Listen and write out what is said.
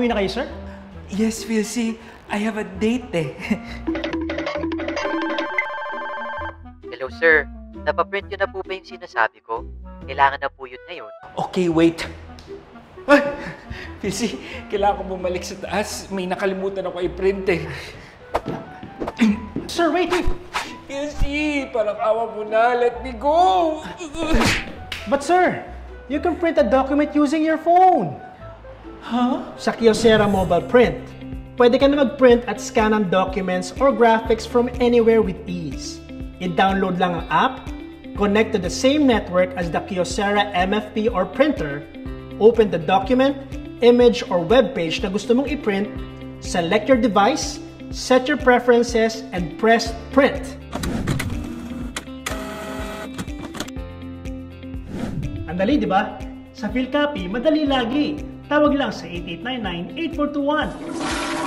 Nakauwi na kayo, sir? Yes, Philzy. I have a date eh. Hello sir, napaprint nyo na po ba yung sinasabi ko? Kailangan na po yun ngayon. Okay, wait. Ay! Philzy, kailangan ko bumalik sa taas. May nakalimutan ako i-print eh. Sir, wait! Philzy, parang awa mo na. Let me go! But sir, you can print a document using your phone. Huh? Sa Kyocera Mobile Print, pwede ka na mag-print at scan ang documents or graphics from anywhere with ease. I-download lang ang app, connect to the same network as the Kyocera MFP or printer, open the document, image, or web page na gusto mong i-print, select your device, set your preferences, and press print. Ang dali, di ba? Sa PhilCopy, madali lagi. Tawag lang sa 8899-8421.